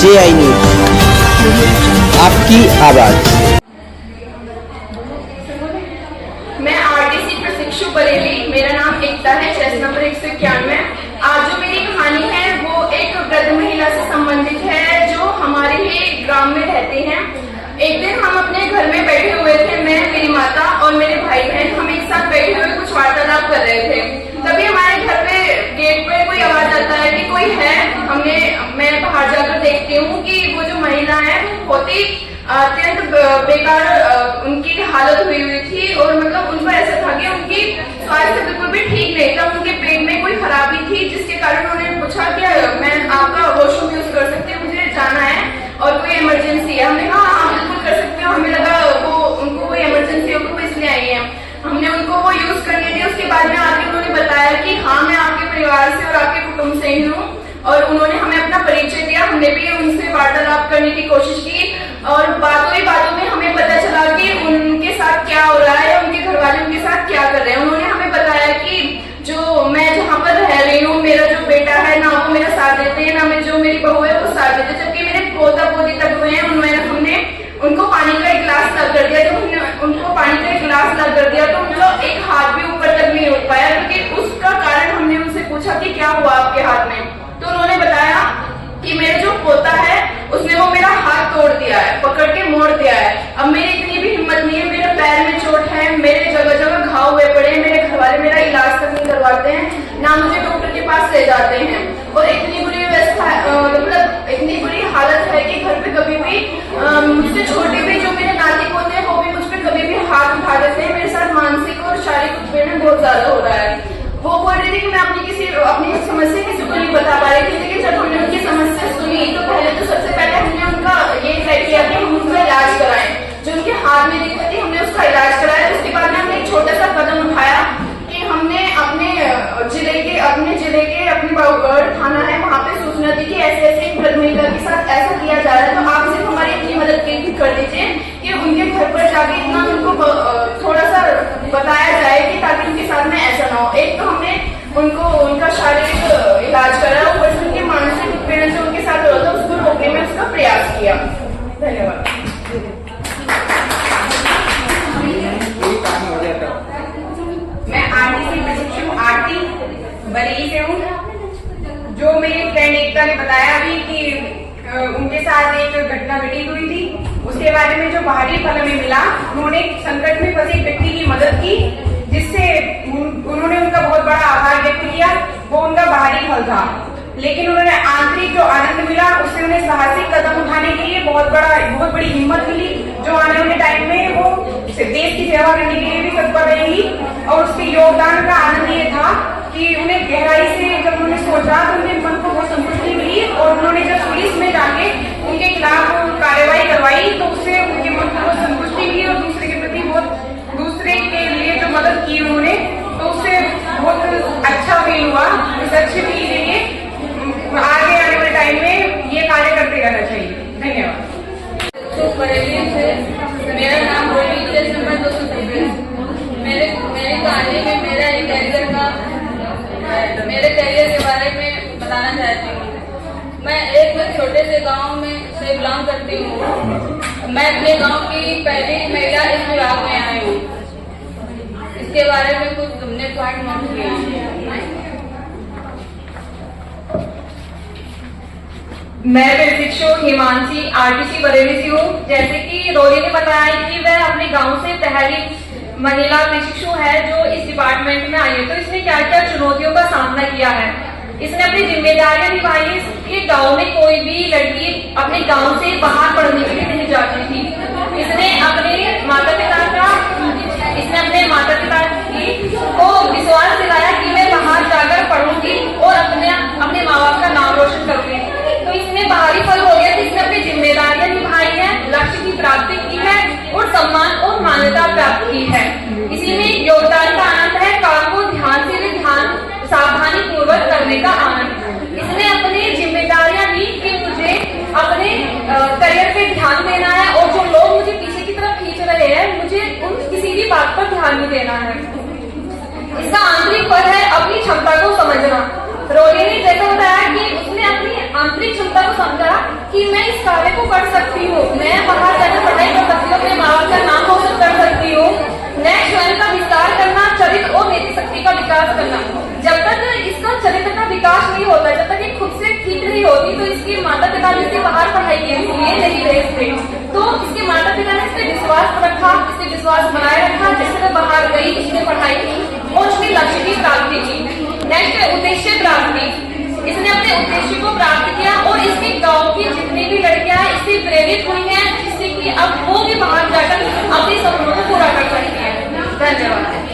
JI news, आपकी आवाज। मैं RDC प्रशिक्षु बरेली, मेरा नाम एकता है, चेस नंबर 191। आज जो मेरी कहानी है वो एक वृद्ध महिला से संबंधित है जो हमारे ही ग्राम में रहते हैं। एक दिन हम अपने घर में बैठे हुए थे, मैं, मेरी माता और मेरे भाई बहन, हम एक साथ बैठे हुए कुछ वार्तालाप कर रहे थे। तभी हमारे घर पे गेट पे कोई आवाज आता है कि कोई है। मैं बाहर जाकर देखती हूँ कि वो जो महिला है बहुत ही अत्यंत बेकार उनकी हालत हुई थी और मतलब उनको ऐसा था कि उनकी स्वास्थ्य बिल्कुल भी ठीक नहीं था। उनके पेट में कोई खराबी थी जिसके कारण उन्होंने पूछा कि मैं आपका वॉशरूम यूज कर सकती हूँ, मुझे जाना है और कोई इमरजेंसी है। हमने कहा हाँ बिल्कुल कर सकते हो। हमें लगा वो उनको कोई इमरजेंसी होगी, वो इसलिए आई है। हमने उनको वो यूज करने दी। उसके बाद में आके उन्होंने बताया कि हाँ मैं आपके परिवार से और आपके कुटुंब से ही हूँ और उन्होंने हमें अपना परिचय दिया। हमने भी उनसे वार्तालाप करने की कोशिश की और बातों ही बातों में हमें पता चला कि उनके साथ क्या हो रहा है, उनके घर वाले उनके साथ क्या कर रहे हैं। उन्होंने हमें बताया कि जो मैं जहाँ पर रह रही हूँ, मेरा जो बेटा है ना वो मेरा साथ देते हैं, ना मैं जो मेरी बहू है वो साथ देते, जबकि मेरे पोता पोती तक हुए हैं। हमने उनको पानी का एक गिलास ला कर दिया। जब हमने उनको पानी का एक गिलास ला कर दिया तो उनका एक हाथ भी ऊपर तक नहीं उठ पाया, क्योंकि उसका कारण हमने उनसे पूछा कि क्या हुआ आपके हाथ में। तो उन्होंने बताया कि मेरा जो पोता है उसने वो मेरा हाथ तोड़ दिया है, पकड़ के मोड़ दिया है। अब मेरी इतनी भी हिम्मत नहीं है, मेरे पैर में चोट है, मेरे जगह जगह घाव हुए पड़े हैं, मेरे घर वाले मेरा इलाज तक नहीं करवाते हैं, ना मुझे डॉक्टर के पास ले जाते हैं। और इतनी बुरी व्यवस्था मतलब इतनी बुरी हालत है कि घर पे कभी भी मुझसे छोटे भी जो मेरे नाती पोते हैं वो भी मुझ पर कभी भी हाथ उठा देते हैं। मेरे साथ मानसिक और शारीरिक उत्पीड़न बहुत ज्यादा हो रहा है। वो बोल रही थी कि मैं अपनी समस्या किसी को नहीं बता पा रही थी, लेकिन जब हमने उनकी समस्या सुनी तो पहले तो सबसे पहले हमने उनका ये तय किया कि हम उनका इलाज कराएं। जो उनके हाथ में दिक्कत थी हमने उसका इलाज कराया। उसके बाद में हमने एक छोटा सा कदम उठाया कि हमने अपने जिले के अपनी बाबूगढ़ थाना है वहाँ पे सूचना दी कि ऐसे ऐसे एक वृद्ध महिला के साथ ऐसा किया जा रहा है, तो आप सिर्फ हमारी इतनी मदद कर दीजिए कि उनके घर पर जाके इतना उनको थोड़ा सा बताया जाए कि ताकि उनके साथ में ऐसा ना हो। एक तो हमने उनको उनका शारीरिक इलाज करा, ऊपर से उनके मानसिक उत्पीड़न जो उनके साथ हो रहा था उसको रोकने में उसका प्रयास किया। धन्यवाद। मैं RDC प्रशिक्षु आरती बरेली से हूँ। जो मेरी फ्रेंड एकता ने बताया अभी कि उनके साथ एक घटना घटित हुई थी, उसके बारे में जो बाहरी फल हमें मिला, उन्होंने संकट में फंसे व्यक्ति की मदद की, जिससे उन्होंने उनका बहुत बड़ा आभार व्यक्त किया। वो उनका बाहरी फल था, लेकिन उन्होंने आंतरिक जो आनंद मिला उससे उन्हें साहसिक कदम उठाने के लिए बहुत बड़ी हिम्मत मिली, जो आने वाले टाइम में वो देश की सेवा करने के लिए भी तत्पर रहेंगी। और उसके योगदान का आनंद ये था कि उन्हें गहराई से जब उन्होंने सोचा तो उनके मन को बहुत संतुष्टि मिली और उन्होंने जब पुलिस में जाके उनके खिलाफ कार्रवाई करवाई तो उससे उनके मन को बहुत संतुष्टि मिली और दूसरे के प्रति दूसरे के लिए जो मदद की उन्होंने, तो उससे बहुत अच्छा फील हुआ। इस अच्छे फील के लिए आगे आने वाले टाइम में ये कार्य करते रहना चाहिए। धन्यवाद। तो बरेली से मेरा नाम चेस नंबर 223। मेरे कहानी में मेरे करियर के बारे में बताना चाहती हूँ। मैं एक छोटे से गांव में से बिलोंग करती हूँ। मैं अपने गांव की पहली महिला इस विभाग में आई हूँ। इसके बारे में कुछ तुमने पॉइंट नोट किया। मैं प्रशिक्षु हिमांशी RDC बरेली से हूँ। जैसे कि रोली ने बताया कि वह अपने गांव से पहली महिला प्रशिक्षु है जो इस डिपार्टमेंट में आई है, तो इसने क्या क्या चुनौतियों का सामना किया है, इसने अपनी जिम्मेदारियां निभाई है। इसके गांव में कोई भी लड़की अपने गांव से बाहर पढ़ने के लिए नहीं जाती थी। इसने अपने माता पिता को विश्वास दिलाया कि मैं बाहर जाकर पढ़ूंगी और अपने माँ बाप का नाम रोशन करूंगी। तो इसने बाहरी फल हो गया कि इसने अपनी जिम्मेदारियां निभाई है, लक्ष्य की प्राप्ति की है और सम्मान और मान्यता प्राप्त की है। इसी में योगदान का आनंद है, काम को सावधानी पूर्वक करने का आनंद। इसने अपनी जिम्मेदारियां ली कि मुझे अपने करियर पे ध्यान देना है और जो लोग मुझे पीछे की तरफ खींच रहे हैं मुझे उन किसी भी बात पर ध्यान नहीं देना है। इसका आंतरिक फल है अपनी क्षमता को समझना। रोली ने जैसा बताया कि उसने अपनी आंतरिक क्षमता को समझा कि मैं इस कार्य को कर सकती हूँ, मैं बाहर जाकर पढ़ाई कर सकती हूँ, अपने माँ बाप का नाम रोशन कर सकती हूँ। नेक्स्ट स्वयं का विस्तार करना, चरित्र और नैतिक शक्ति का विकास करना। जब तक इसका चरित्र का विकास नहीं होता, जब तक ये खुद से ठीक नहीं होती, तो इसकी माता पिता ने इसे बाहर पढ़ाई के लिए नहीं भेजते। तो इसके माता पिता ने इससे विश्वास रखा, इससे विश्वास बनाए रखा, जिससे बाहर गई, इसने पढ़ाई की और उसने लक्ष्य की प्राप्ति की। नेक्स्ट है उद्देश्य प्राप्ति। इसने अपने उद्देश्य को प्राप्त किया और इसके गांव की जितनी भी लड़कियां हैं इससे प्रेरित हुई हैं, जिससे कि अब वो भी बाहर जाकर अपने सपनों को पूरा कर सकती हैं। धन्यवाद।